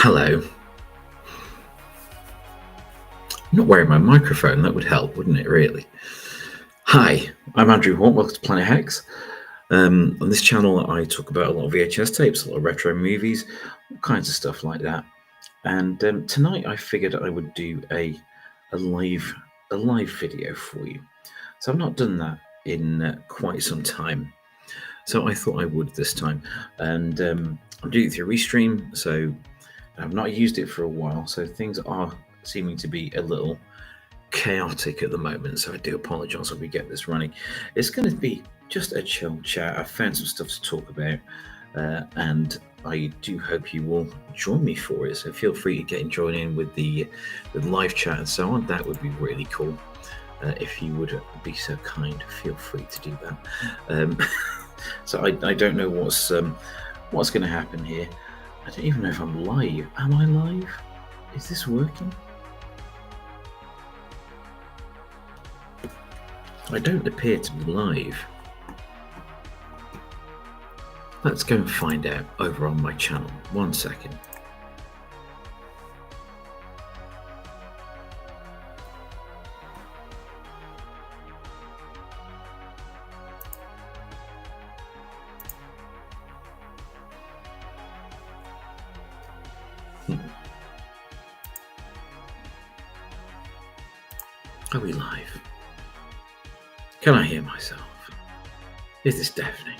Hello. I'm not wearing my microphone. That would help, wouldn't it, really? Hi, I'm Andrew Hawk. Welcome to Planet Hex. On this channel, I talk about a lot of VHS tapes, a lot of retro movies, all kinds of stuff like that. And tonight, I figured I would do a live video for you. So I've not done that in quite some time. So I thought I would this time, and I'm doing it through Restream. So I've not used it for a while, so things are seeming to be a little chaotic at the moment, so I do apologise if we get this running. It's going to be just a chill chat. I've found some stuff to talk about, and I do hope you will join me for it. So feel free to join in with the live chat and so on. That would be really cool. If you would be so kind, feel free to do that. So I don't know what's going to happen here. I don't even know if I'm live. Am I live? Is this working? I don't appear to be live. Let's go and find out over on my channel. 1 second. Are we live? Can I hear myself? Is this deafening?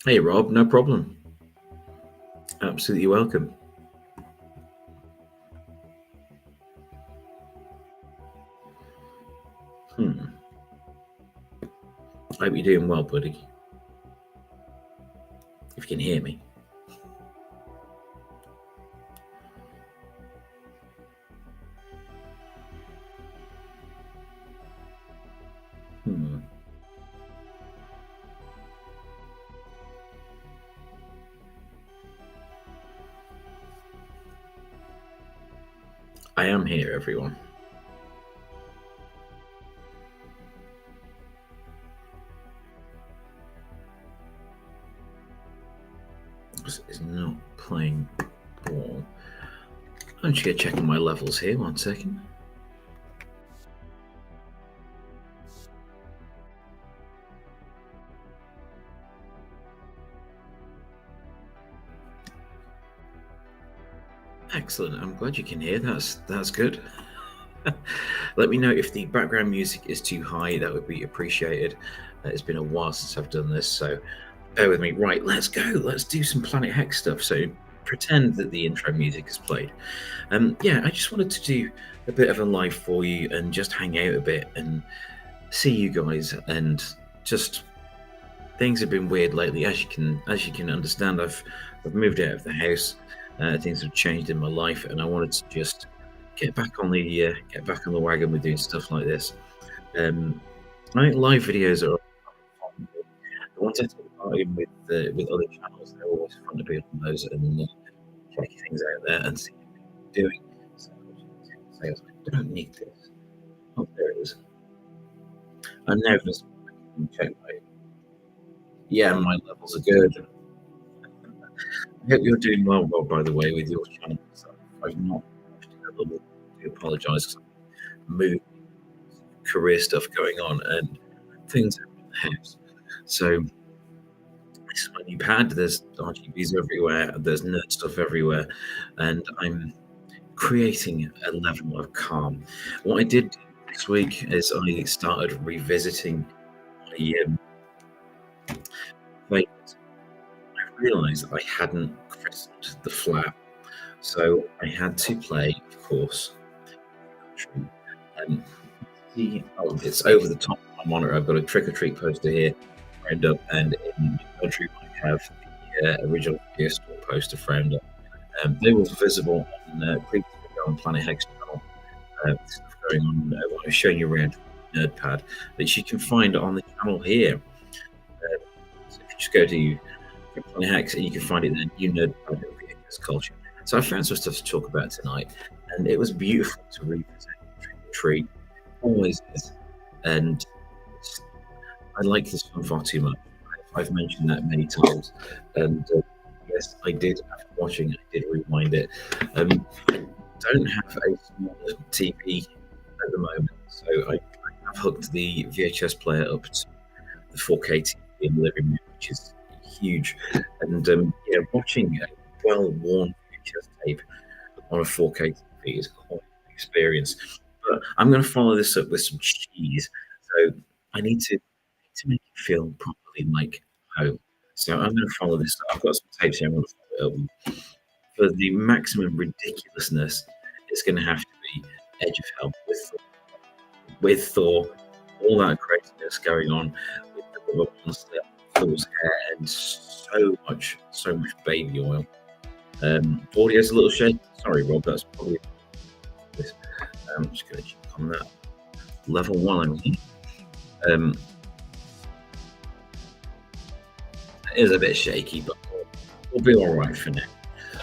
Hey Rob, no problem. Absolutely welcome. I hope you're doing well, buddy. If you can hear me. I am here, everyone. This is not playing ball. I'm just going to check on my levels here. 1 second. Excellent. I'm glad you can hear. That's good. Let me know if the background music is too high. That would be appreciated. It's been a while since I've done this, so bear with me. Right, let's go. Let's do some Planet Hex stuff. So pretend that the intro music is played. Yeah, I just wanted to do a bit of a live for you and just hang out a bit and see you guys. And just things have been weird lately, as you can understand. I've moved out of the house. Things have changed in my life, and I wanted to just get back on the wagon with doing stuff like this. I think live videos are fun. The ones I take part in with other channels, they're always fun to be on those and check things out there and see what people are doing. So I don't need this. Oh, there it is. I'm nervous. Check my levels are good. I hope you're doing well, Rob, by the way, with your channel. So I've not I do apologise. Moving, career stuff going on, and things in the house. So this is my new pad. There's RGBs everywhere. There's nerd stuff everywhere, and I'm creating a level of calm. What I did this week is I started revisiting my I realised I hadn't christened the flat, so I had to play, of course. It's over the top of my monitor. I've got a trick or treat poster here, framed up, and in the country I have the original video store poster framed up. They were visible on previously on Planet Hex channel. Stuff going on. I was showing you around Nerdpad that you can find on the channel here. So if you just go to Planet Hex, and you can find it there. You Nerdpad VHS culture. So I found some stuff to talk about tonight, and it was beautiful to revisit Trick or Treat. Always is. And I like this one far too much. I've mentioned that many times. And yes, I did, after watching it, I did rewind it. I don't have a small TV at the moment, so I have hooked the VHS player up to the 4K TV in the living room, which is huge. And watching a well-worn VHS tape on a 4K TV is quite an experience. But I'm going to follow this up with some cheese. So I need to make it feel properly like home. So I'm going to follow this up. I've got some tapes here. I'm going to follow it up. For the maximum ridiculousness, it's going to have to be Edge of Hell with Thor, all that craziness going on with the rubber monster, Thor's hair, and so much baby oil. Audio's a little shaky. Sorry, Rob. That's probably this. I'm just going to check on that. Level 1. It is a bit shaky, but we'll be all right for now.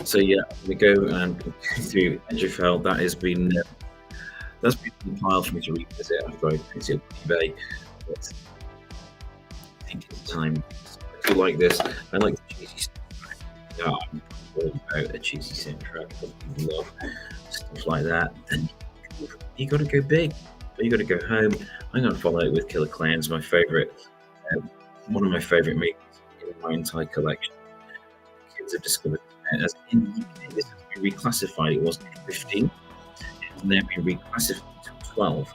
So yeah, we go and go through Edge of Hell. That's been compiled for me to revisit after I picked it up on eBay. But I think it's time. I do like this. I like the cheesy soundtrack. Yeah, I'm all about a cheesy soundtrack. I love stuff like that. Then you got to go big. You got to go home. I'm going to follow it with Killer Clowns, my favorite, one of my favorite movies in my entire collection. Kids have discovered as in the UK, this has been reclassified. It was 15. It's now been reclassified to 12.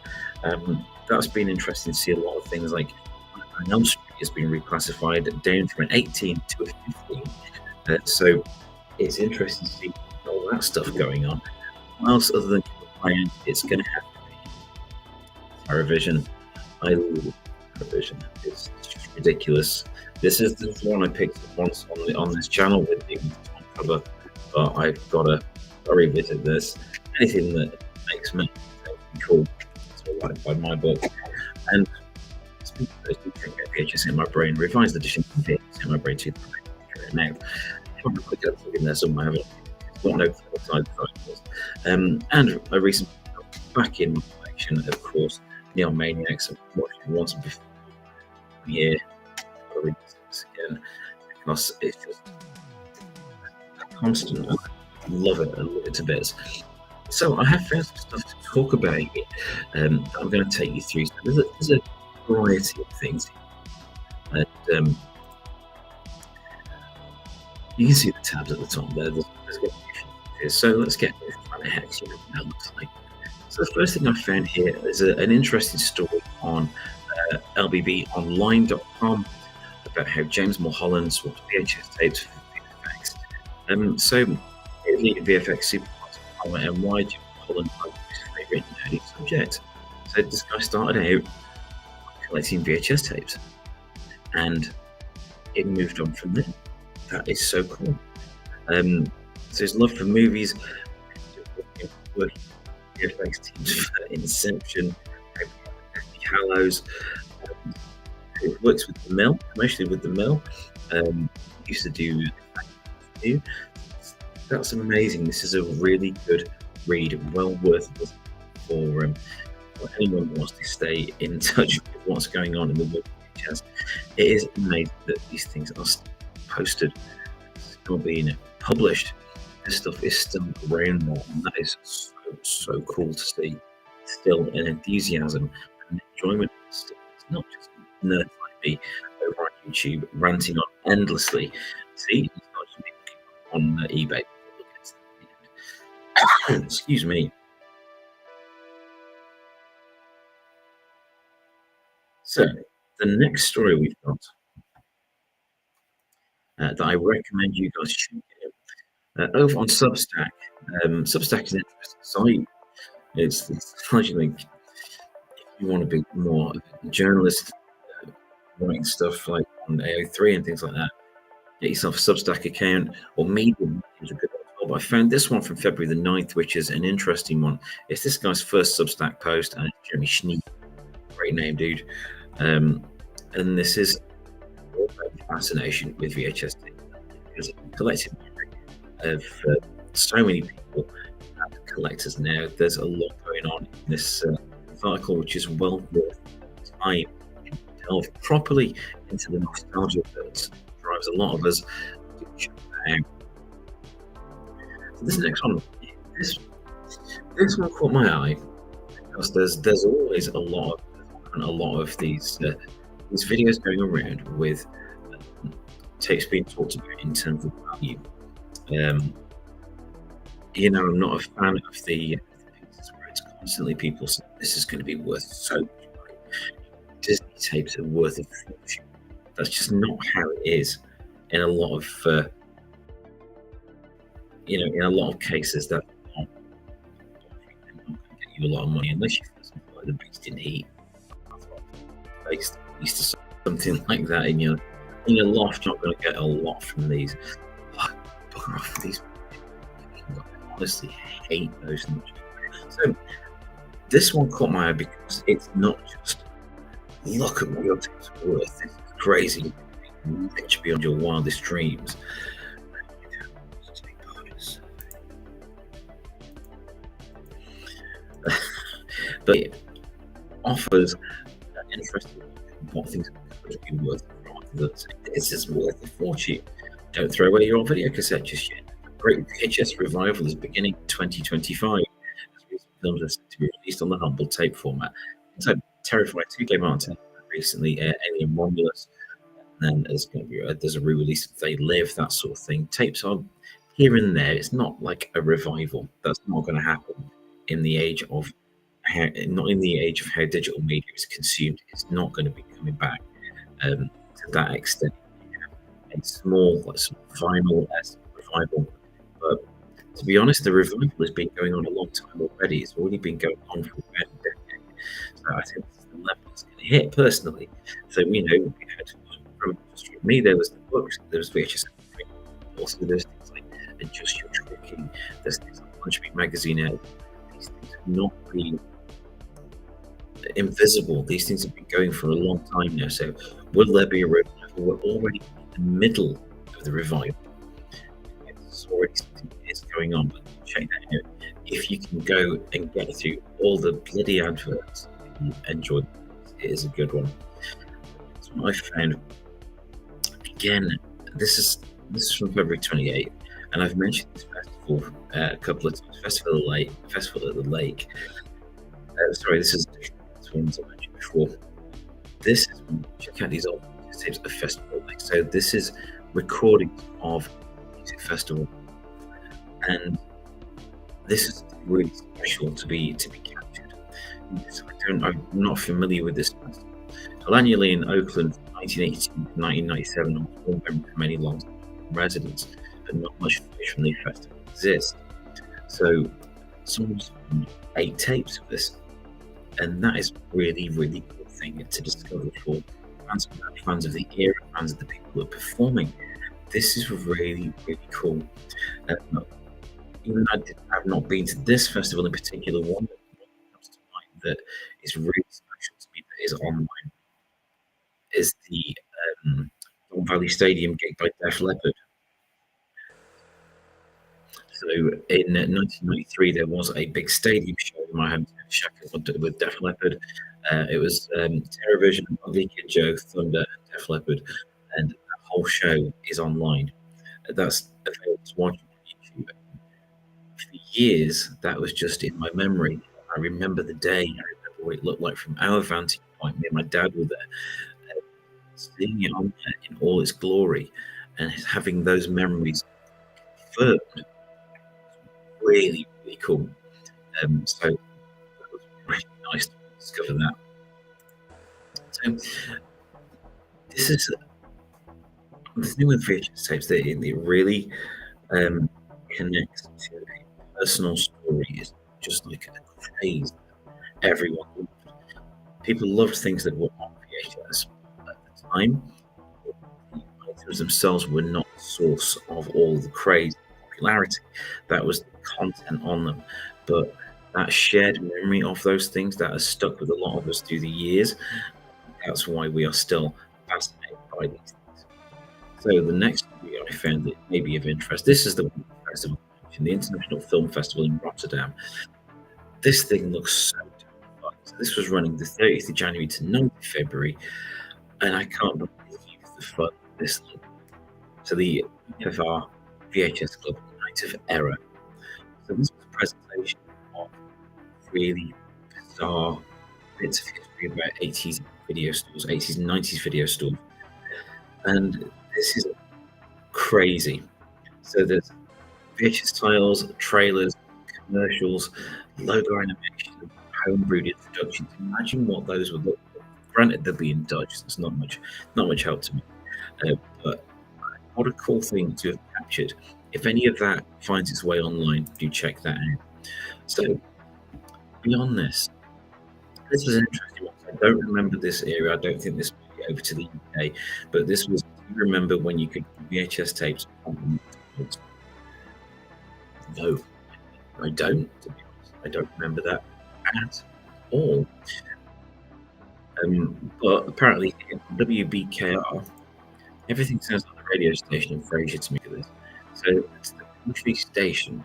That's been interesting to see. A lot of things like Elm Street has been reclassified down from an 18 to a 15. So it's interesting to see all that stuff going on. What else other than Killer Clowns? It's going to have Paravision. I love Paravision. It's just ridiculous. This is the one I picked up once on this channel with the cover, but I've got to revisit this. Anything that makes me cool, it's all right by my book. And speaking of those, you can get VHS in my brain, revised edition of VHS in my brain too. Now, I'm quick look in there somewhere. I haven't got no side titles. And a recent back in my collection, of course. Neon Maniacs. I've watched it once before. Yeah, I've got to read this again because it's just a constant. I love it to bits. So I have found some stuff to talk about here that I'm going to take you through. So there's a variety of things, and you can see the tabs at the top there. There's going to be so let's get with Planet Hex. You know what that looks like. So the first thing I found here is an interesting story on lbbonline.com about how James Mulholland swapped VHS tapes for VFX. So it needed VFX supervisor and why James Mulholland was his favourite nerdy subject. So this guy started out collecting VHS tapes, and it moved on from there. That is so cool. So his love for movies, working VFX teams for Inception, Hallows. It works with the mill, mostly with the mill. Used to do. That's amazing. This is a really good read, well worth it for anyone who wants to stay in touch with what's going on in the world of VHS. It is amazing that these things are still posted, still being published. This stuff is still around more, and that is so cool to see. Still an enthusiasm and enjoyment. It's not just nerds like me over on YouTube ranting on endlessly. See, it's not just me on eBay. Excuse me. So the next story we've got that I recommend you guys should get over on Substack. Substack is an interesting site. It's largely if you want to be more a journalist, writing stuff like on AO3 and things like that. Get yourself a Substack account or Medium is a good one as well. But I found this one from February the 9th, which is an interesting one. It's this guy's first Substack post, and it's Jeremy Schneed. Great name, dude. And this is fascination with VHS because collective of so many people and collectors now. There's a lot going on in this article, which is well worth time. Delve properly into the nostalgia that drives a lot of us to check that out. So this next one, this one caught my eye because there's always a lot of these videos going around with tapes being talked about in terms of value. I'm not a fan of the pieces where it's constantly people saying this is going to be worth so much money. Disney tapes are worth a fortune. That's just not how it is in a lot of in a lot of cases. That not going to get you a lot of money unless you find something like the Beast in Heat, based to something like that in your loft. You're not going to get a lot from these. Bugger off these. I honestly hate those much. So this one caught my eye because it's not just look at what your tapes are worth. This is crazy. Rich beyond your wildest dreams. But it offers an interesting what things could be worth. This is worth a fortune. Don't throw away your old video cassette just yet. Great VHS revival is beginning in 2025. Films are set to be released on the humble tape format. So Terrifier 2 came out recently, Alien Romulus, and there's a re-release of They Live, that sort of thing. Tapes are here and there. It's not like a revival. That's not going to happen in the age of how digital media is consumed. It's not going to be coming back to that extent. It's small, like some vinyl as revival. But to be honest, the revival has been going on a long time already. It's already been going on for about a decade. So I think this is the level it's going to hit personally. So, we had from me, there was the books, there was VHS, also there's things like Adjust Your Tracking, there's things like Punch Me Magazine out. These things have not been invisible. These things have been going for a long time now. So, will there be a revival? We're already in the middle of the revival. It's already something that is going on, but check that out. If you can go and get through all the bloody adverts and enjoy it, it is a good one. That's what I found. Again, this is from February 28th, and I've mentioned this festival a couple of times. Festival at the Lake. Sorry, this is the ones I mentioned before. This is check out these old tapes at Festival Lake. So this is recordings of music festival, and this is really special to be captured. So I'm not familiar with this festival. Well, annually in Oakland, 1982 to 1997, on full memory for many long residents, but not much footage from the festival exists. So someone's 8 tapes of this, and that is really, really cool thing to discover for fans of the era, fans of the people who are performing. This is really, really cool. Even though I've not been to this festival in particular, one that comes to mind that is really special to me that is online is the Don Valley Stadium gig by Def Leppard. So in 1993, there was a big stadium show in my hometown Sheffield with Def Leppard. It was TerrorVision, Ugly Kid Joe, Thunder, and Def Leppard, and the whole show is online. That's available to watch on YouTube. For years, that was just in my memory. I remember the day. I remember what it looked like from our vantage point. Me and my dad were there, seeing it on there in all its glory, and having those memories confirmed. Really, really cool. So that was really nice to discover that. So this is the thing with VHS tapes that it really connects to a personal story. It's just like a craze everyone loved. People loved things that were on VHS at the time. The items themselves were not the source of all the craze and popularity. That was the content on them. But that shared memory of those things that has stuck with a lot of us through the years. That's why we are still fascinated by these things. So the next video I found that may be of interest. This is the festival the International Film Festival in Rotterdam. This thing looks so fun. So this was running the 30th of January to 9th of February, and I can't believe the fun this looked. So the FFR VHS Club Night of Error. So this was a presentation of really bizarre bits of history about 80s video stores, 80s and 90s video stores. And this is crazy. So there's VHS titles, trailers, commercials, logo animation, homebrewed introductions. Imagine what those would look like. Granted, they'll be in Dutch. So it's not much help to me. But what a cool thing to have captured. If any of that finds its way online, do check that out. So beyond this was an interesting one. I don't remember this era. I don't think this made it over to the UK, but this was. Do you remember when you could VHS tapes? No, I don't. To be honest, I don't remember that at all. But apparently, WBKR, everything sounds like a radio station in Frasier to me. This, so it's the country station.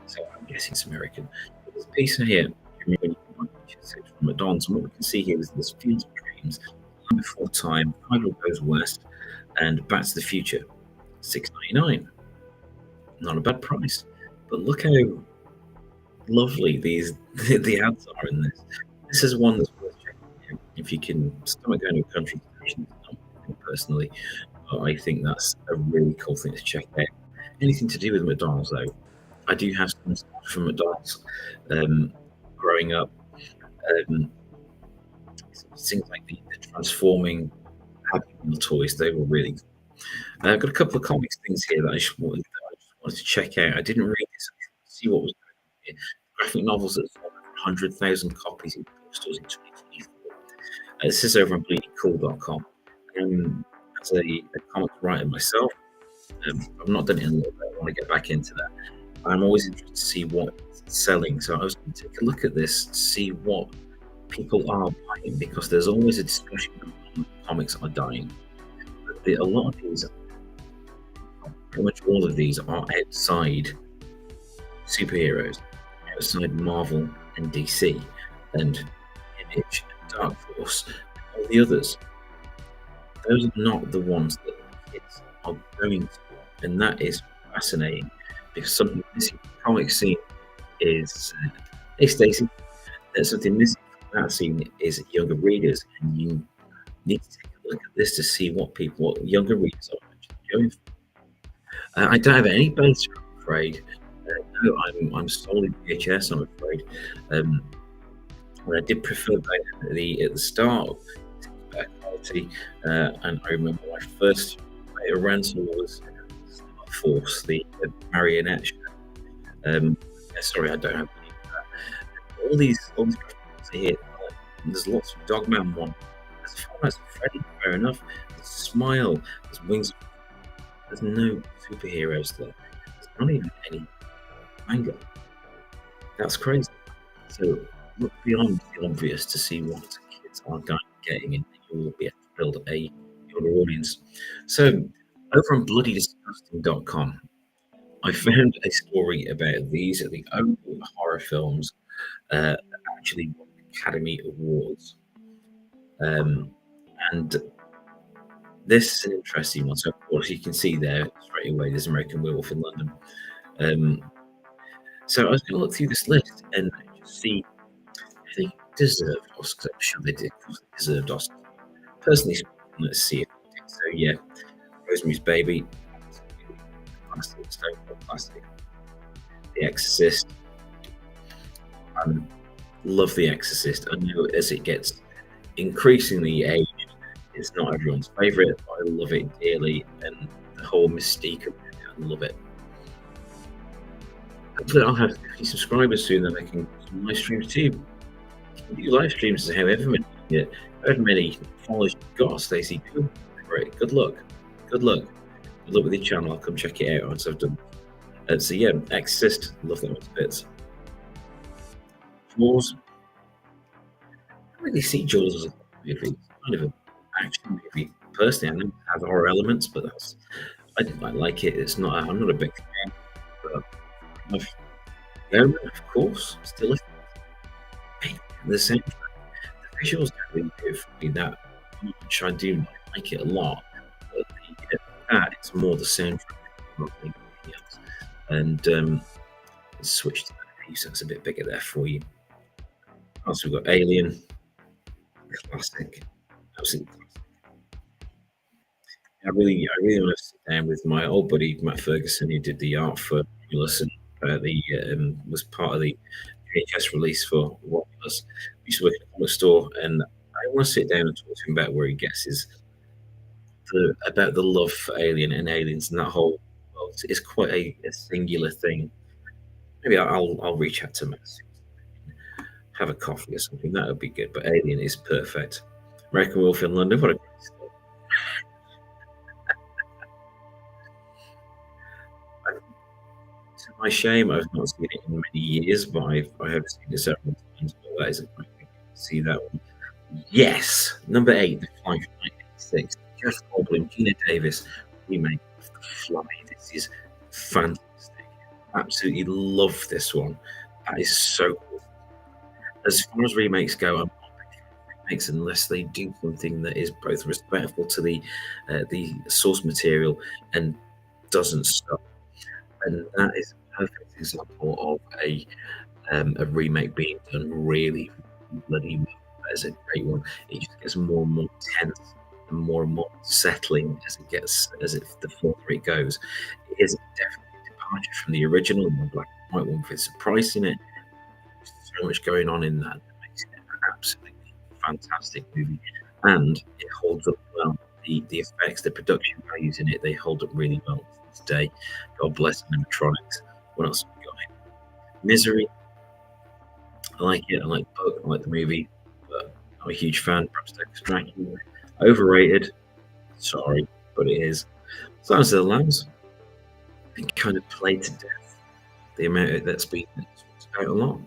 So I'm guessing it's American. But this piece here, when you can buy from McDonald's, and what we can see here is this Field of Dreams, Land Before Time, Idol Goes West, and Back to the Future, $6.99. Not a bad price, but look how lovely the ads are in this. This is one that's worth checking out if you can stomach going to a country station. Personally, but I think that's a really cool thing to check out. Anything to do with McDonald's, though, I do have some stuff from McDonald's growing up. Things like the transforming Happy Meal toys, they were really cool. I've got a couple of comics things here that I just wanted to check out. I didn't read this. See what was going on here. Graphic novels that sold 100,000 copies in bookstores in 2024. This is over on bleedingcool.com. As a comic writer myself, I've not done it in a little bit. I want to get back into that. I'm always interested to see what's selling. So I was going to take a look at this to see what people are buying, because there's always a discussion on comics are dying. But a lot of these, pretty much all of these, are outside superheroes, outside Marvel and DC and Image and Dark Horse and all the others. Those are not the ones that kids are going to, and that is fascinating, because something missing from the comic scene is hey Stacey, there's something missing from that scene is younger readers, and you need to take a look at this to see what younger readers are actually going for. I don't have any base, I'm afraid. No, I'm solely VHS, I'm afraid. I did prefer that at the start. Quality, and I remember my first rental was Star Force, the marionette show. Sorry, I don't have any of that. All these graphics here. There's lots of Dogman one. There's Five Freddy, fair enough. There's Smile. There's Wings. There's no superheroes there. There's not even any manga. That's crazy. So look beyond the obvious to see what kids are getting, and you will be able to build a younger audience. So over on bloodydisgusting.com, I found a story about these are the only horror films that actually won Academy Awards. And this is an interesting one. So of course you can see there straight away there's American Werewolf in London. So I was going to look through this list and just see if they deserved Oscars. I'm sure they did, because they deserved Oscars. Personally speaking, let's see if they did. So yeah, Rosemary's Baby, classic, Stone Cold classic. The Exorcist. Love The Exorcist. I know as it gets increasingly aged, it's not everyone's favourite, but I love it dearly, and the whole mystique of it, I love it. Hopefully I'll have 50 subscribers soon, then I can do some live streams too. You can do live streams however many followers you've got, Stacey. Great. Good luck. Good luck with your channel. I'll come check it out once I've done. So yeah, Exorcist, love that one to bits. Jaws. I don't really see Jaws as a movie. It's kind of an action movie. Personally, I know it has horror elements, but I like it. I'm not a big fan. But yeah, of course, still the same. The visuals don't really do for me that much. I do like it a lot, but it's more the soundtrack than anything else. And let's switch to that view, so it's a bit bigger there for you. Also, we've got Alien, classic, absolutely classic. I really want to sit down with my old buddy Matt Ferguson, who did the art for Romulus and was part of the VHS release for Romulus. We used to work in a comic store, and I want to sit down and talk to him about where he guesses about the love for Alien and aliens and that whole world. It's quite a singular thing. Maybe I'll reach out to Matt, have a coffee or something. That would be good. But Alien is perfect. American Wolf in London. What a great story. To my shame, I've not seen it in many years, but I have seen it several times. But that is a great thing to see that one. Yes, number 8, The Fly from 1986. Jeff Goldblum, Gina Davis remake of The Fly. This is fantastic. Absolutely love this one. That is so cool. As far as remakes go, I'm not a big fan of remakes unless they do something that is both respectful to the source material and doesn't stop. And that is a perfect example of a remake being done really bloody well. That is a great one. It just gets more and more tense and more settling as the further it goes. It is definitely a departure from the original, the black and white one, with surprise in it. There's so much going on in that makes it an absolutely fantastic movie, and it holds up well. The effects, the production values in it, they hold up really well to this day. God bless animatronics. What else have we got here? Misery. I like it. I like the book. I like the movie, but I'm a huge fan. Bram Stoker's Dracula. Overrated. Sorry, but it is. Silence of the Lambs. Been kind of played to death. The amount that's been talked about a lot.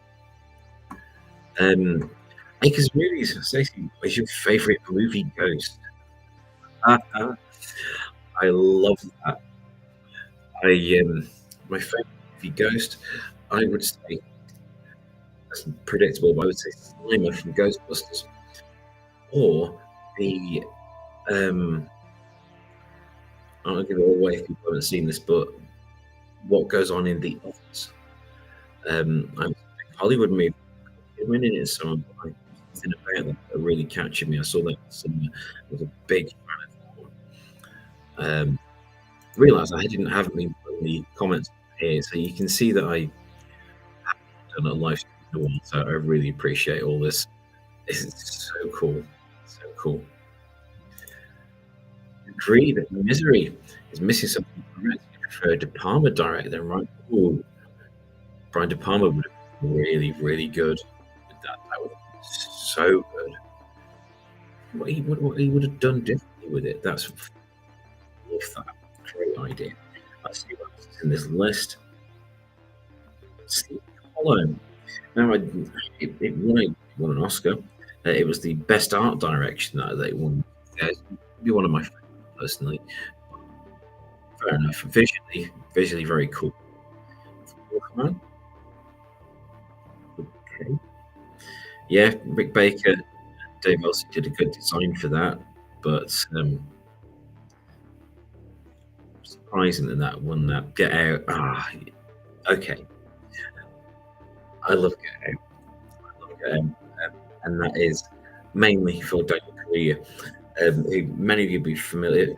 Acres movies. Stacey, what is your favourite movie ghost? I love that. My favourite movie ghost, I would say, that's predictable, but I would say Slimer from Ghostbusters, or the I'll give it all away if people haven't seen this, but What Goes On in the Office. I'm a Hollywood movie. Winning it, so something about that really captured me. I saw that cinema. I was a big fan of that one. Realised I didn't have any comments here, so you can see that I haven't done a live stream in a while, so I really appreciate all this. This is so cool. So cool. Agree that Misery is missing something. I prefer De Palma director, right? Ooh. Brian De Palma would have been really, really good. That would have been so good. What he would have done differently with it. That's love that. Great idea. Let's see what else is in this list. Sleepy Hollow. Now, it won an Oscar. It was the best art direction that they won. It'd be one of my favorites personally. Fair enough. Visually very cool. Wolfman. Okay. Yeah, Rick Baker, Dave Elsie did a good design for that, but surprising that won that. Get Out. Okay. I love Get Out. And that is mainly for Daniel Kaluuya, who many of you will be familiar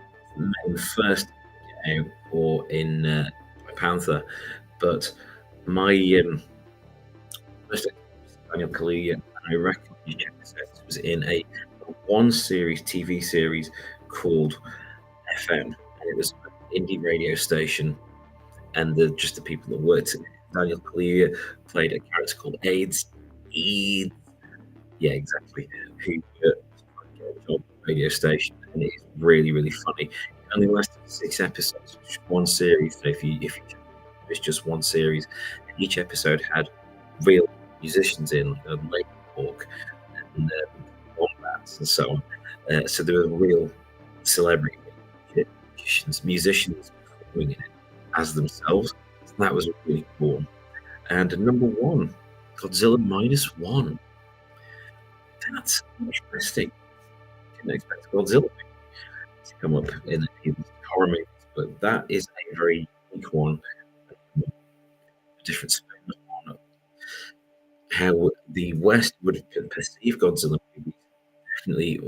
with first Get Out or in Black Panther, but my first Daniel Kaluuya, and I reckon he was in a one series TV series called FM, and it was an indie radio station, and just the people that worked in it. Daniel Kaluuya played a character called AIDS. Yeah, exactly. Who on the radio station, and it's really, really funny. It only lasted 6 episodes, one series. So if you it's just one series, and each episode had real musicians in, like Lake Hawk and Wombats and so on. So there were real celebrity musicians performing in it as themselves. That was really cool. And number one, Godzilla minus one. That's interesting. Didn't expect Godzilla to come up in horror movies, but that is a very unique one. A different spin on how the West would perceive Godzilla movies. Definitely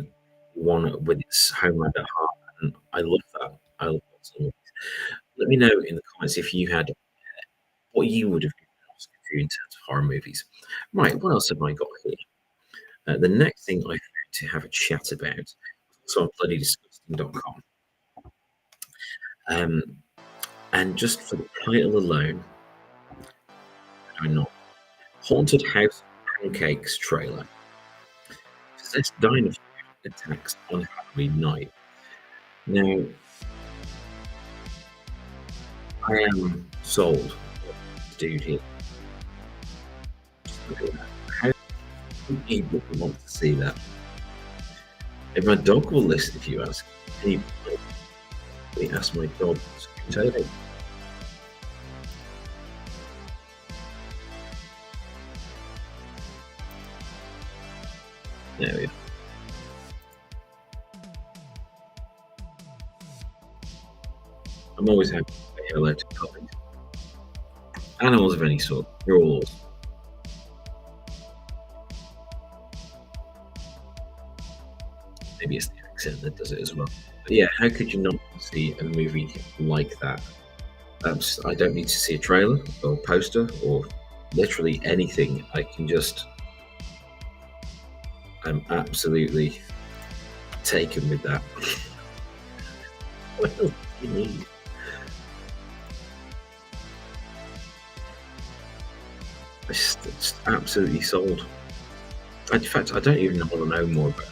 one with its homeland at heart, and I love that. I love Godzilla movies. Let me know in the comments if you had what you would have given an Oscar to in terms of horror movies. Right, what else have I got here? The next thing I found to have a chat about was also on bloodydisgusting.com. And just for the title alone, I'm not. Haunted House Pancakes trailer. Possessed dinosaur attacks on Halloween night. Now, I am sold. Dude here. Just look at that. How many people want to see that? If my dog will listen, if you ask. He ask my dog to tell you. There we go. I'm always happy to say hello to colleagues. Animals of any sort, they're all awesome. Maybe it's the accent that does it as well. But yeah, how could you not see a movie like that? I don't need to see a trailer or poster or literally anything. I can just. I'm absolutely taken with that. What else do you need? It's absolutely sold. In fact, I don't even want to know more about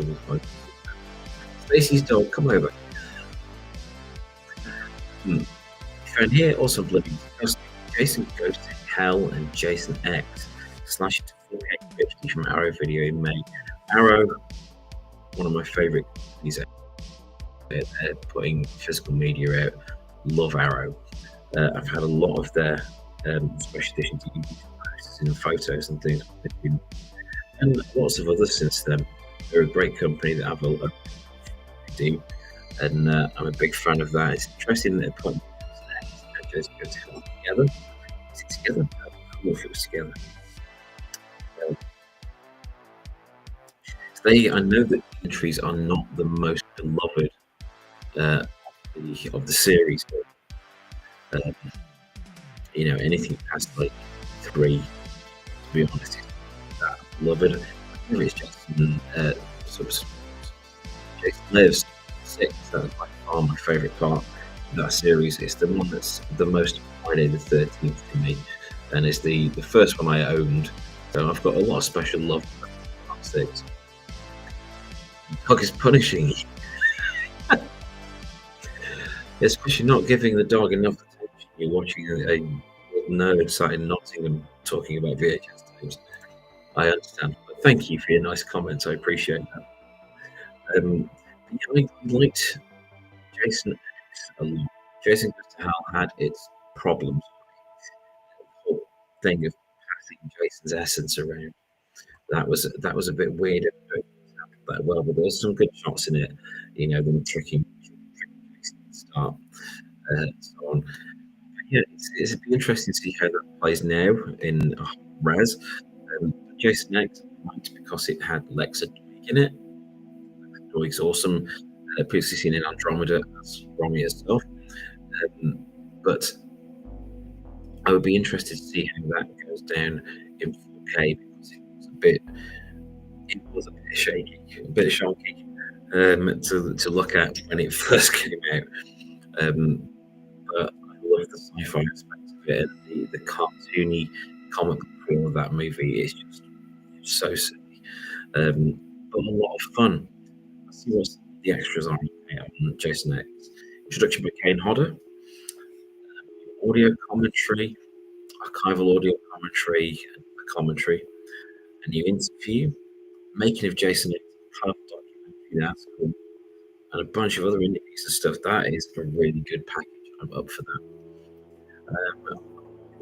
it. Stacey's dog, come over. And here, also bloody disgusting. Jason Goes to Hell and Jason X slash it to 4K50 from Arrow Video in May. Arrow, one of my favourite companies they're putting physical media out. Love Arrow. I've had a lot of their special edition DVD posts and photos and things, and lots of others since then. They're a great company that have a lot to do, and I'm a big fan of that. It's interesting that they're putting Jason Goes to Hell together. Is it together? I don't know if it was together. I know that the entries are not the most beloved of the series, but you know, anything past like 3, to be honest, is that beloved. I think it's Jason Jason Lives 6. That's by far my favourite part of that series. It's the one that's the most Friday the 13th to me, and it's the first one I owned. So I've got a lot of special love for part 6. The dog is punishing you. Especially not giving the dog enough attention. You're watching a nerd sat in Nottingham talking about VHS tapes. I understand. But thank you for your nice comments. I appreciate that. I liked Jason X a lot. Jason Goes to Hell had its problems. The whole thing of passing Jason's essence around. That was a bit weird. That well, but there's some good shots in it. You know, them tricking Jason at the start, so on. But yeah, it'd be interesting to see how that plays now in Raz. Jason X liked because it had Lexa Doig in it. Lexa Doig's awesome. Previously seen in Andromeda as Romy herself. But I would be interested to see how that goes down in 4K because it was a bit shaky, a bit shonky to look at when it first came out. But I love the sci-fi aspect of it, and the cartoony comic feel of that movie is just so silly, but a lot of fun. Let's see what the extras are on Jason X. Introduction by Kane Hodder, audio commentary, archival audio commentary, a new interview, making of Jason X, half documentary, that's cool, and a bunch of other interviews and stuff. That is a really good package. I'm up for that.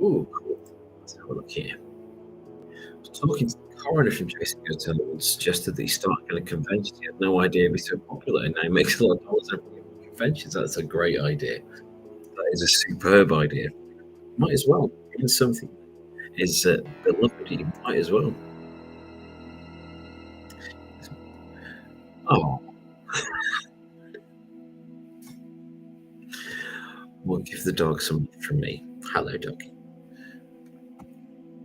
Ooh, cool. Let's have a look here. I was talking to the coroner from Jason Goes Tell and suggested that he start kind of conventions. He had no idea it'd be so popular, and now he makes a lot of dollars every year from conventions. That's a great idea. That is a superb idea. Might as well. Even something is beloved, you might as well. Oh, we'll give the dog some love from me. Hello, doggy.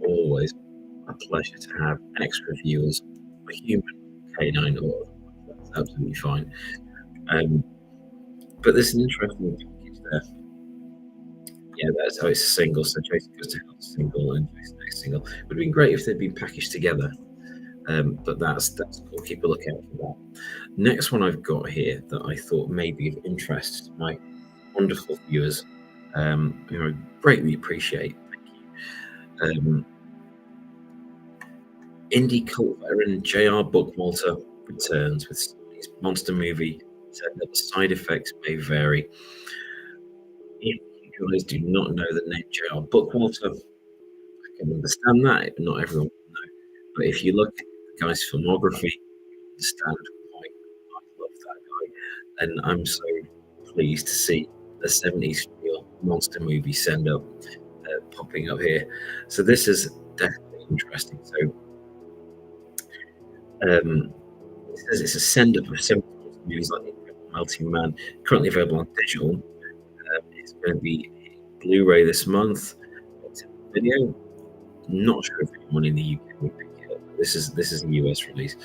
Always a pleasure to have extra viewers, a human canine, or that's absolutely fine. But there's an interesting package there. Yeah, that's how it's a single. So Jason Goes to Hell single and Jason X single. It would have been great if they'd been packaged together. But that's cool. Keep a lookout for that. Next one I've got here that I thought may be of interest to my wonderful viewers, who I greatly appreciate. Thank you. Indie cult veteran J.R. Bookwalter returns with his monster movie. Said that the side effects may vary. If you guys do not know the name J.R. Bookwalter, I can understand that. Not everyone will know. But if you look at the guy's filmography, you understand why I love that guy. And I'm so pleased to see the 70s feel monster movie send up popping up here. So this is definitely interesting. So it says it's a send up of 70 movies like The Incredible Melting Man, currently available on digital. It's going to be Blu-ray this month. It's a video. Not sure if anyone in the UK would pick it up. This is a US release,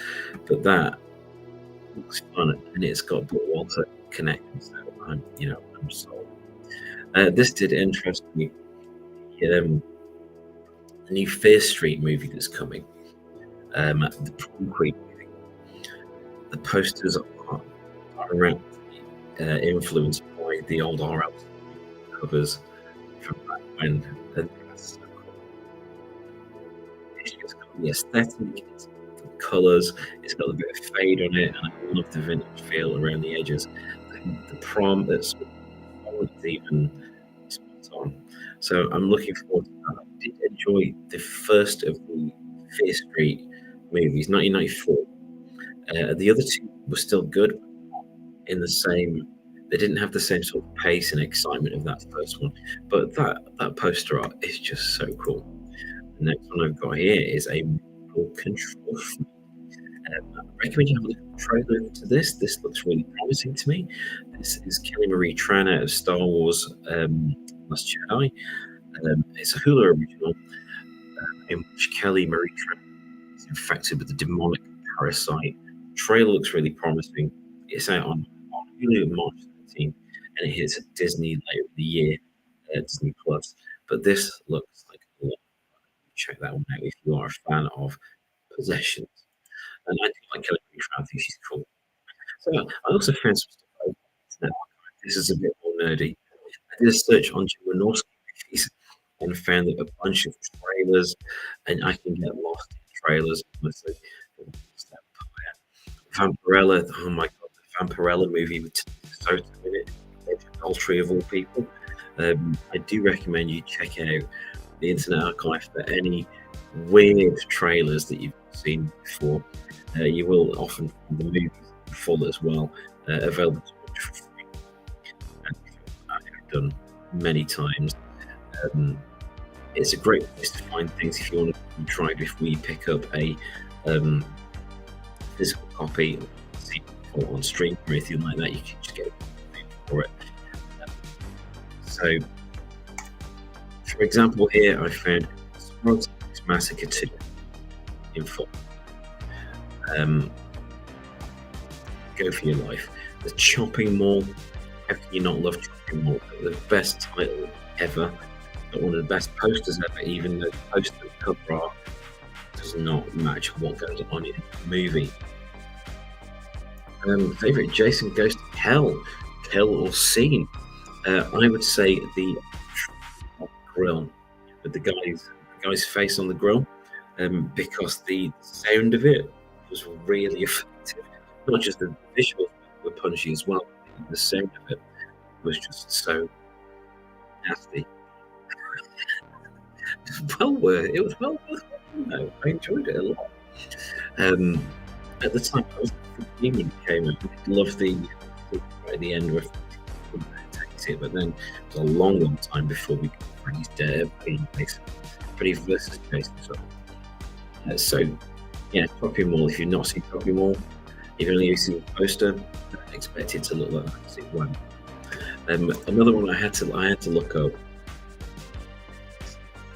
but that looks fun, and it's got Walter connecting. So I'm sold. This did interest me. The new Fear Street movie that's coming. The Concrete movie. The posters are influenced by the old RL covers from back when. And that's so cool. It's got the aesthetic, it's got the colours, it's got a bit of fade on it, and I love the vintage feel around the edges. The prom that's even spot on. So I'm looking forward to that. I did enjoy the first of the Fear Street movies, 1994. The other two were still good, in the same. They didn't have the same sort of pace and excitement of that first one, but that poster art is just so cool. The next one I've got here is a remote control. I recommend you have a look at the trailer to this. This looks really promising to me. This is Kelly Marie Tran out of Star Wars Last Jedi. It's a Hulu original in which Kelly Marie Tran is infected with a demonic parasite. The trailer looks really promising. It's out on Hulu March 13th, and it hits at Disney later in the year, Disney Plus. But this looks like a lot. Check that one out if you are a fan of Possessions. And I do like Kelly Marie Tran. I think she's cool. So I also found some stuff over the internet. This is a bit more nerdy. I did a search on Jaworski movies and found that a bunch of trailers, and I can get lost in trailers. Honestly, Vampirella. Oh my god, the Vampirella movie with Soto in it, adultery of all people. I do recommend you check out the Internet Archive for any weird trailers that you've seen before. You will often find the movies in full as well, available to watch for free. And I've done many times. It's a great place to find things if you want to try it before you pick up a physical copy or on stream or anything like that. You can just get a for it. So, for example, here I found Spartacus Massacre 2 in full. Go for your life. The Chopping Mall. How can you not love Chopping Mall? The best title ever. One of the best posters ever, even though the poster cover art does not match what goes on in the movie. Favorite Jason Goes to Hell, Kill or Scene? I would say the grill with the guy's face on the grill, because the sound of it was really effective. Not just the visuals were punchy as well. The sound of it was just so nasty. it was well worth watching, though. I enjoyed it a lot. At the time, I was 15 when it came out. I loved the right at the end where takes it, but then it was a long, long time before we got Freddy's Dead, Freddy versus Jason. So yeah, Shopping Mall. If you've not seen Shopping Mall, if you've only seen the poster, expect it to look like that. It won't. Another one I had to look up.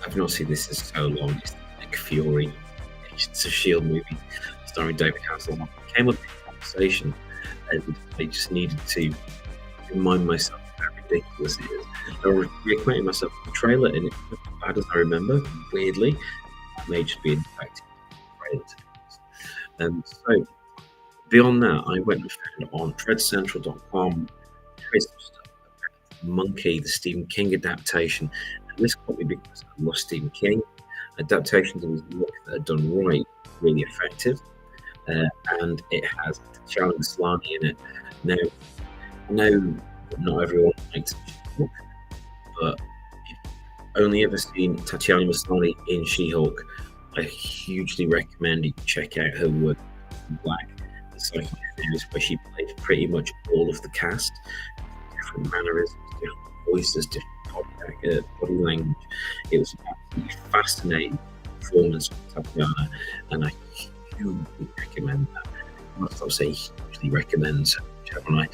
I've not seen this in so long. It's Nick Fury. It's a Shield movie starring David Hasselhoff. It came up in conversation, and I just needed to remind myself how ridiculous it is. I was reacquainting myself with the trailer, and it's not as bad as I remember. Weirdly, it may just be infected. So beyond that, I went and found on TreadCentral.com Monkey, the Stephen King adaptation. And this caught me because I love Stephen King. Adaptations of his work that are done right, really effective. And it has Tatiana Maslany in it. Now, I know that not everyone likes She-Hulk, but if you've only ever seen Tatiana Maslany in She-Hulk, I hugely recommend you check out her work in Black, the sci-fi series where she played pretty much all of the cast, different mannerisms, different voices, different body language. It was an absolutely fascinating performance from Tatiana, and I hugely recommend that. I must say, hugely recommend Gemini.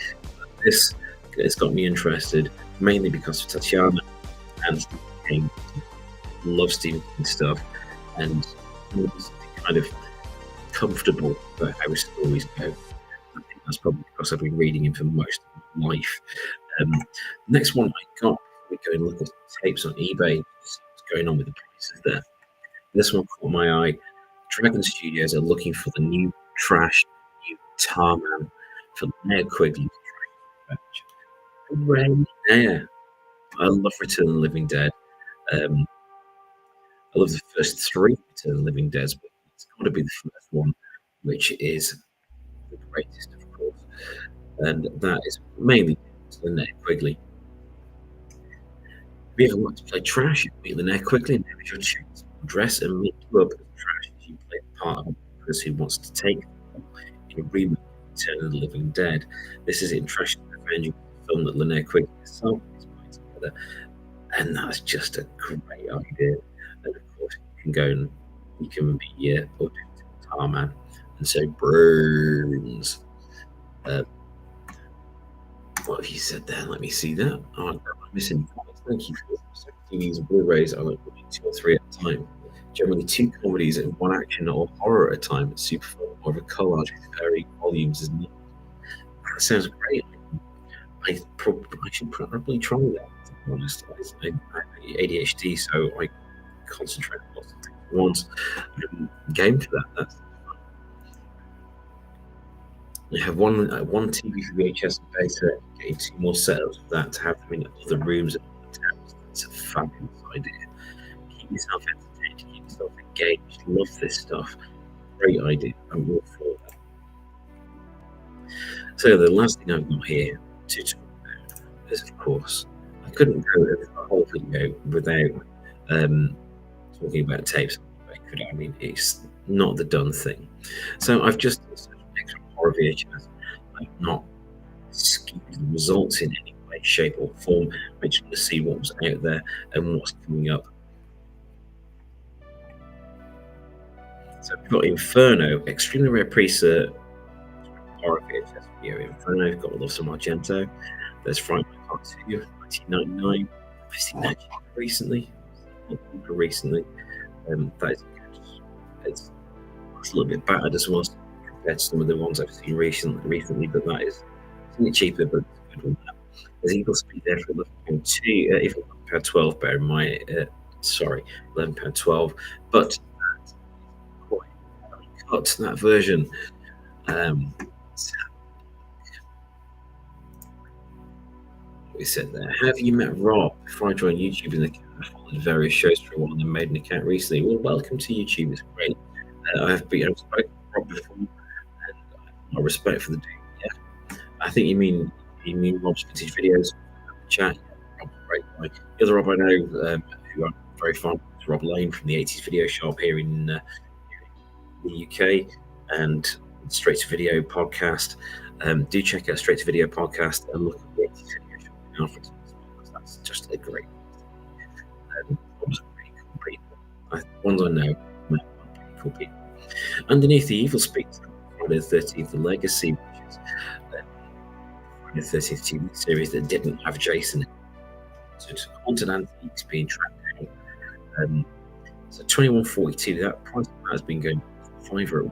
This has got me interested, mainly because of Tatiana and Stephen King. Love Stephen King stuff, and kind of comfortable about how his stories go. I think that's probably because I've been reading him for most of my life. Next one I got, we go and look at tapes on eBay, what's going on with the prices there. This one caught my eye. Dragon Studios are looking for the new Tarman for Linnea Quigley's Hooray, Linnea. I love Return of the Living Dead. I love the first three Return of the Living Dead, but it's got to be the first one, which is the greatest, of course. And that is mainly Linnea Quigley. If you ever want to play trash, you meet Linnea Quigley and have your chance to dress and meet you up as trash as you play the part of a person who wants to take in a remake of Return of the Living Dead. This is in Trash and Revenge, a film that Linnea Quigley herself is putting together, and that's just a great idea. And of course, you can go and you can be Tarman and say Burns. What have you said there? Let me see that. Oh, I'm missing. Thank you for DVDs and Blu-rays. I like 2 or 3 at a time. Generally 2 comedies and 1 action or horror at a time. It's super fun. Or of a collage with varying volumes, isn't it? That sounds great. I should probably try that. To be honest, I have ADHD, so I concentrate on lots of things at once. Game for that. That's fun. You have one TV for VHS and beta, getting 2 more setups of that to have them in other rooms and other tabs. It's a fabulous idea. Keep yourself entertained, keep yourself engaged. Love this stuff. Great idea. I'm all for that. So the last thing I've got here to talk about is, of course, I couldn't go over the whole video without talking about tapes. I mean, it's not the done thing. So I've just extra horror VHS. I've not skewed the results in any way, shape, or form. I just want to see what was out there and what's coming up. So we've got Inferno, extremely rare pre-cert horror VHS video. Inferno, we've got Love Some Argento. There's Fright Night Part 2, 1999. I've seen that recently. That is good. It's a little bit battered as well compared to some of the ones I've seen recently, but that is cheaper, but it's a good one. There's Evil Speed there for £11.12, bear in mind. Sorry, £11.12, but quite cut that version. We said there. Have you met Rob? Before I joined YouTube in the I followed various shows for a while and made an account recently. Well, welcome to YouTube. It's great. I've spoken to Rob before, and I have respect for the dude. Yeah, I think you mean Rob's vintage videos. Chat. Rob's a great guy. The other Rob I know, who I'm very fond of, Rob Lane from the 80s Video Shop here in the UK, and Straight to Video podcast. Do check out Straight to Video podcast and look at the 80s Video Shop in Alfred. That's just a great. Really cool people. Ones I know, pretty cool people. Underneath the Evil Speaks, Friday the 13th, The Legacy, which is Friday the 13th TV series that didn't have Jason. So it's haunted antiques being tracked down. So 21.42. That price has been going for £5.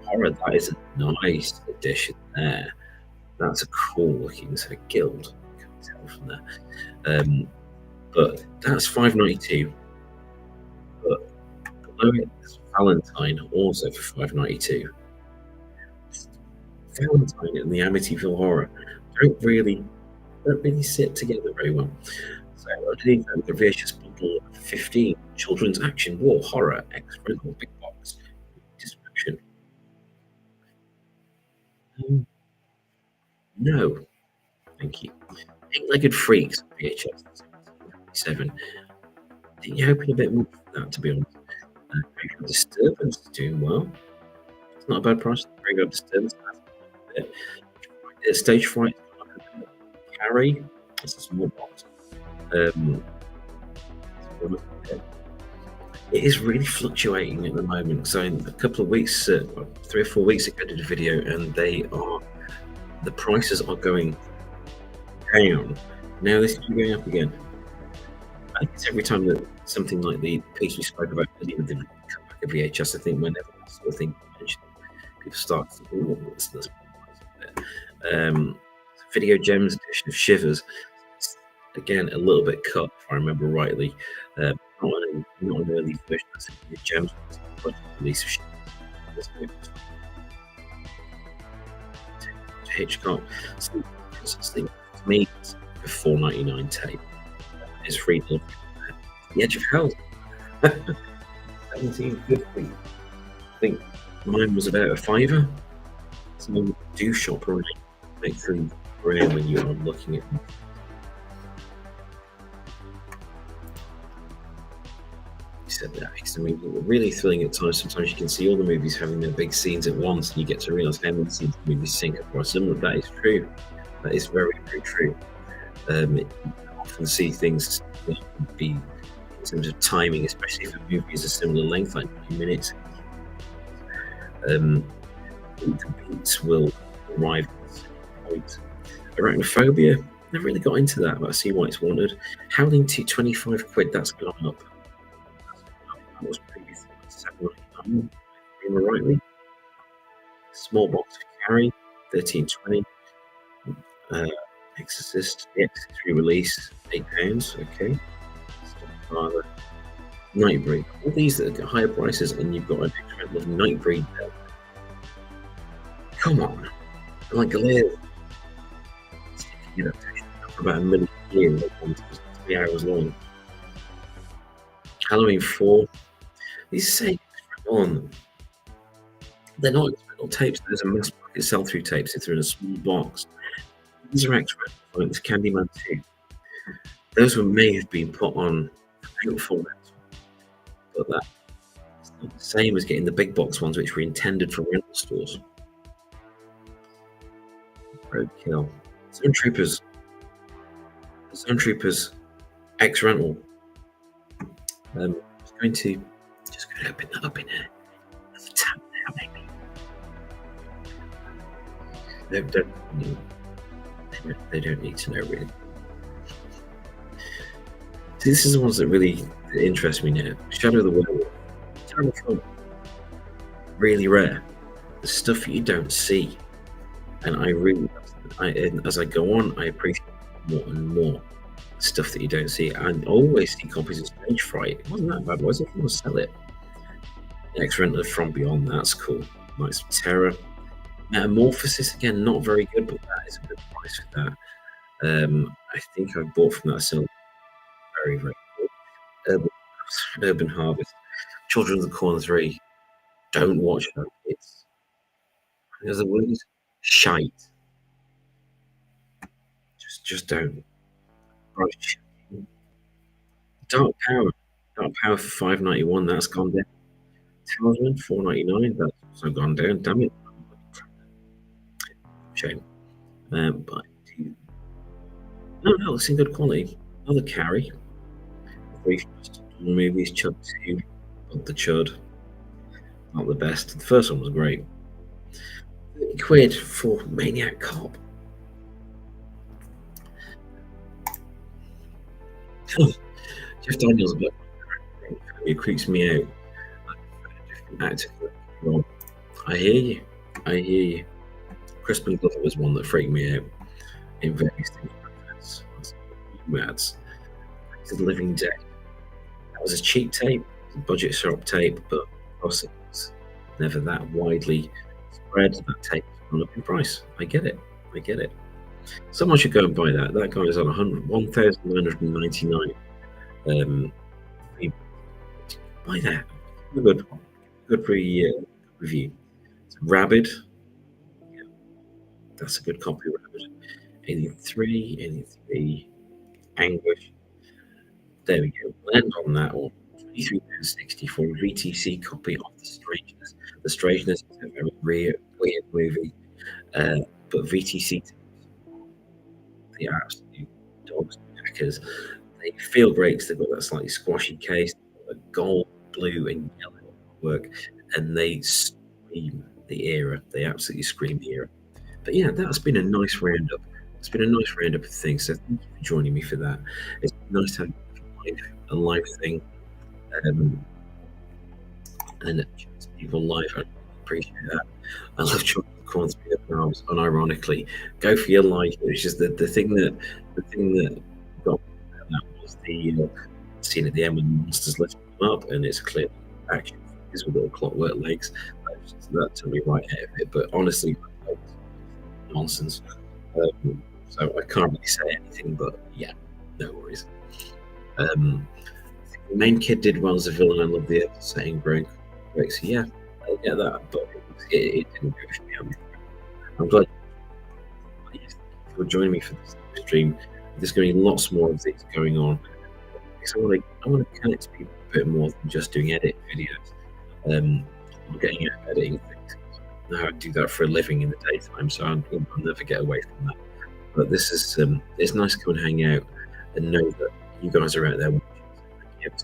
Horror. That is a nice addition there. That's a cool looking sort of guild. I can't tell from there. But that's £5.92. But below it is Valentine, also for £5.92. Valentine and the Amityville Horror don't really sit together very well. So underneath that, the VHS bundle of 15 children's action war horror X-rental big box description. No, thank you. Eight-legged freaks VHS 7. Didn't you open a bit more for that, to be honest? Graveyard Disturbance is doing well. It's not a bad price. Graveyard Disturbance. Stage Fright. Carrie. It's a small box. It is really fluctuating at the moment. So in a couple of weeks, 3 or 4 weeks ago, I did a video, and the prices are going down. Now this is going up again. I think it's every time that something like the piece we spoke about earlier with the comeback of VHS, I think whenever that sort of thing is mentioned, people start to think, oh, what's this? Video Gems edition of Shivers, again, a little bit cut, if I remember rightly. Not an early version of Video Gems, but release of Shivers. Hitchcock. So, to me, it's a $4.99 tape. It's free to look at. The Edge of Hell. $17.50. I think mine was about a £5. So do shop around. Make sure you around when you are looking at them. You said that because I mean, really thrilling at times. Sometimes you can see all the movies having their big scenes at once, and you get to realise how many scenes the movies sync across them. That is true. That is very, very true. You often see things be in terms of timing, especially if a movie is a similar length, like 9 minutes. The beats will arrive at the same point. Arachnophobia, never really got into that, but I see why it's wanted. Howling to £25, that's gone up. That was previously £7.99, if I remember rightly. Small box for Carrie, £13.20. Exorcist, the Exorcist re-release, £8. Okay. Father, Nightbreed. All these that have higher prices, and you've got an extra of Nightbreed there. Come on, like Galea. For about a minute here, it was 3 hours long. Halloween 4. These say on. They're not experimental tapes. There's a mass market sell-through tapes if they're in a small box. These are extra. Like this Candyman 2. Those may have been put on format, but that's not the same as getting the big box ones, which were intended for rental stores. Roadkill. Zone Troopers X rental. I'm just going to open that up in a tab now, maybe. They don't need to know, really. See, this is the ones that really interest me now. Shadow of the Werewolf. Terrible film. Really rare. The stuff that you don't see. And as I go on, I appreciate more and more stuff that you don't see. And always see copies of Stage Fright. It wasn't that bad, was it? I want to sell it. Next Rental From Beyond, that's cool. Nights of Terror. Metamorphosis, again, not very good, but that is a good price for that. I think I bought from that sale. Very, very good. Urban Harvest. Children of the Corn 3. Don't watch that. There's a word. Shite. Just don't. Dark Power. Dark Power for 5.91. That's gone down. Talisman 4.99. That's also gone down. Damn it. Shame. But no, it's in good quality. Another carry. Three movies, Chud 2, but the Chud. Not the best. The first one was great. £30 for Maniac Cop. Jeff Daniels a bit. It creeps me out. Actor. I hear you. I hear you. Crispin Glover was one that freaked me out in various things. Ads. The Living Dead. That was a cheap tape, a budget shop tape, but because it was never that widely spread, that tape was gone up in price. I get it. I get it. Someone should go and buy that. That guy is on 1,999. Buy that. Good review. Rabid. Yeah, that's a good copy of Rabid. Alien 3, Anguish. There we go. We'll end on that one. £23.60 for a VTC copy of The Strangeness. The Strangeness is a very weird movie, but VTC, the absolute dogs packers, they feel great because they've got that slightly squashy case, the gold, blue, and yellow work, and they scream the era. They absolutely scream the era. But yeah, that's been a nice roundup. It's been a nice roundup of things. So thank you for joining me for that. It's nice to have a live thing, and people live. I appreciate that. I love chocolate corn through your arms, unironically. Go for your life. It's just the thing that got that was the scene at the end when the monsters lift them up, and it's clear action figures with little clockwork legs. That took me right out of it. But honestly, nonsense. So I can't really say anything. But yeah, no worries. The main kid did well as a villain. I love the setting, growing. So yeah, I get that, but it didn't go for me. I'm glad for joining me for this stream. There's going to be lots more of these going on because I want to connect to people a bit more than just doing edit videos. I'm getting at editing things. I know how to do that for a living in the daytime, so I'll never get away from that. But this is it's nice to come and hang out and know that you guys are out there. If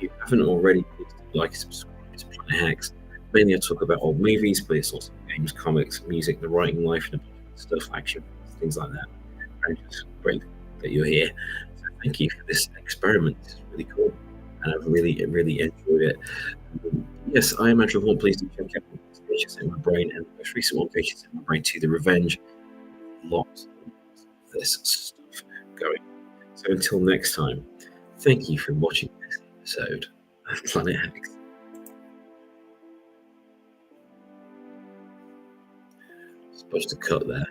you haven't already, please like and subscribe to Planet Hex. Mainly I talk about old movies, but it's also games, comics, music, the writing life, and stuff, action, things like that. And just great that you're here. So thank you for this experiment. It's really cool, and I've really enjoyed it. Yes, I am Andrew Hall. Please do check out Patience in My Brain and the most recent one, Patience in My Brain 2, The Revenge. Lots of this stuff going. So until next time, thank you for watching this episode of Planet Hex. Supposed to cut there.